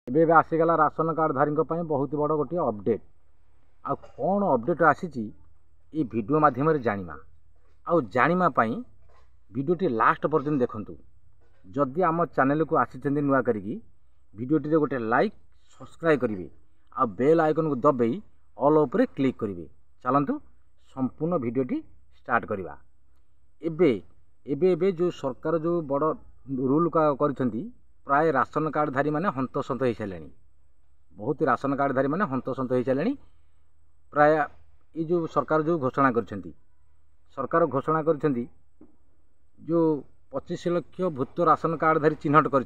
ଏବେ आसीगला ration card धारी बहुत बड़ गोटे अपडेट आ कौन अपडेट आसी वीडियो माध्यम जाना आउ जाना वीडियोटी लास्ट पर्यंत देखंतु। जदि आम चैनल को आसी नुआ करी वीडियोटी गोटे लाइक सब्सक्राइब करेंगे आ बेल आइकन को दबाई ऑल ओपर क्लिक करेंगे। चलतु संपूर्ण वीडियोटी स्टार्ट करवा। एबे एबे एबे जो सरकार जो बड़ रूल कर प्राय राशन कार्ड धारी मैंने हंतसंत हो सारे बहुत राशन कार्ड धारी मैंने हंतसंत हो सारे। प्राय ये जो सरकार जो घोषणा सरकार घोषणा कर जो 25 लाख भूत राशन कार्ड धारी चिन्हट कर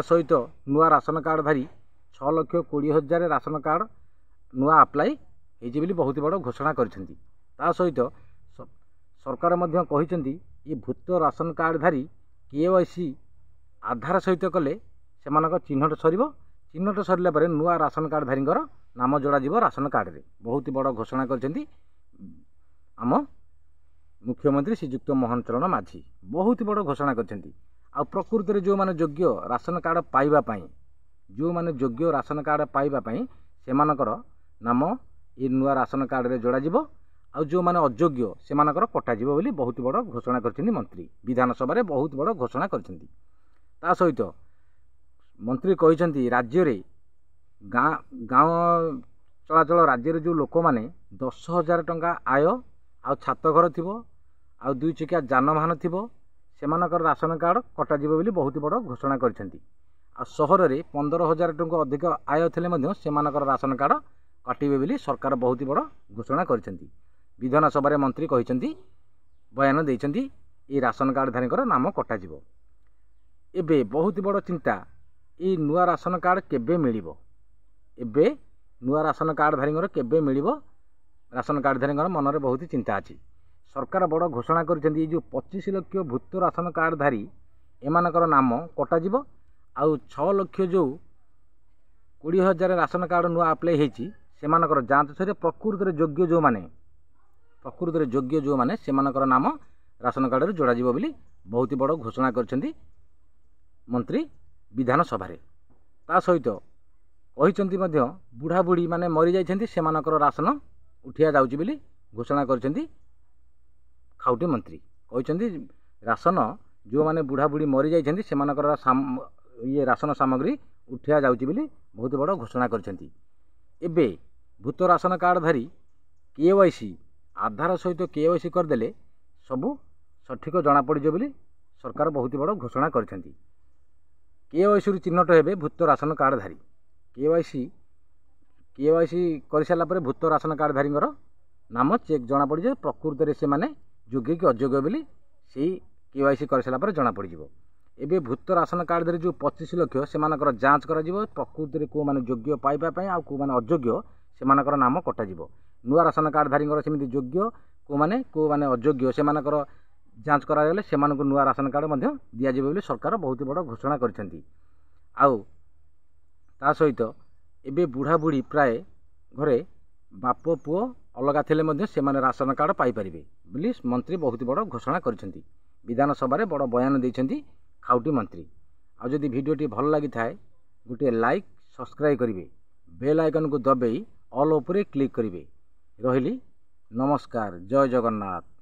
सहित नुआ राशन कार्ड धारी 6,20,000 राशन कार्ड नुआ अप्लाई हो बहुत बड़ घोषणा कर सहित सरकार कहते ये भूत राशन कार्ड धारी KYC आधार सहित कले से चिन्हट चिन्हट सरला नुआ राशन कार्ड धारी नाम जोड़ राशन कार्ड रे बहुत बड़ घोषणा कर आम मुख्यमंत्री श्रीजुक्त मोहन चरण माझी बहुत बड़ घोषणा कर प्रकृति में जो माने योग्य राशन कार्ड पाइबापी जो माने योग्य राशन कार्ड पाइबापी से नाम ये नुआ राशन कार्ड रे जोड़ा आउ जो माने अयोग्य से कटा बोली बहुत बड़ घोषणा कर मंत्री विधानसभा बहुत बड़ घोषणा कर सहित मंत्री कहते राज्य रे गाँव चलाचल राज्य जो लोक मैंने 10,000 टंका आय आ छात घर थी आ 2 चकिया जानवाहन थी से राशन कार्ड कटा बोली बहुत बड़ घोषणा कर सहर में 15,000 टंका अधिक आय थे से राशन कार्ड काटे बोली सरकार बहुत बड़ घोषणा कर विधानसभा मंत्री कहते बयान देते ये राशन कार्ड धारी नाम कटा एबे बहुत बड़ चिंता ये नुआ राशन कार्ड केबे मिलिबो। एबे नुआ राशन कार्ड धारी केबे मिलिबो राशन कार्ड धारी मन में बहुत चिंता अच्छी। सरकार बड़ घोषणा कर जो 25 लाख भूत राशन कार्ड धारी एमानकर नाम कटा आउ 6 लाख जो 20,000 राशन कार्ड नुआ अप्लाई होती से जांच से प्रकृति में योग्य माने से नाम राशन कार्ड जोड़ा बोली बहुत बड़ घोषणा कर मंत्री विधानसभा ता सहित कहते बुढ़ा बुढ़ी माने मरी जाइछन्ति सेमानकर राशन उठिया जाउछि बोली घोषणा कर खाउटी मंत्री कहते राशन जो माने बुढ़ा बुढ़ी मरी जाइछन्ति सेमानकर ये राशन सामग्री उठिया जाउछि बोली बहुत बड़ घोषणा कर एबे भूत राशन कार्ड धारी KYC आधार सहित KYC करदेले सबू सठिक जना पड़े बोली सरकार बहुत बड़ घोषणा कर KYC रु चिन्हट हे भूत राशन कार्ड धारी KYC कर सारापर भूत राशन कार्ड धारी नाम चेक जना पड़ जाए प्रकृति में से माने योग्य कि अयोग्य बोली से KYC कर सारापर जना पड़ एबे भूत राशन कार्ड धारी जो 25 लाख से जांच कर प्रकृति में कौ माने योग्य पाइबापी आ कौ माने अयोग्य से नाम कटा नुआ राशन कार्ड धारी सेमती योग्य कौ माने अयोग्य से जांच करागले से नुआ राशन कार्ड दिज्व सरकार बहुत बड़ घोषणा कर सहित एबे बुढ़ा बुढ़ी प्राय घरे बाप पुओ अलग थे से राशन कार्ड पाइपर बोली मंत्री बहुत बड़ घोषणा कर विधानसभा बड़ बयान देते खाउटी मंत्री। आ जदि वीडियोटी भल लगी थाए गोटे लाइक सब्सक्राइब करेंगे बेल आइकन को दबाई ऑल ओपर क्लिक करेंगे। रही नमस्कार जय जगन्नाथ।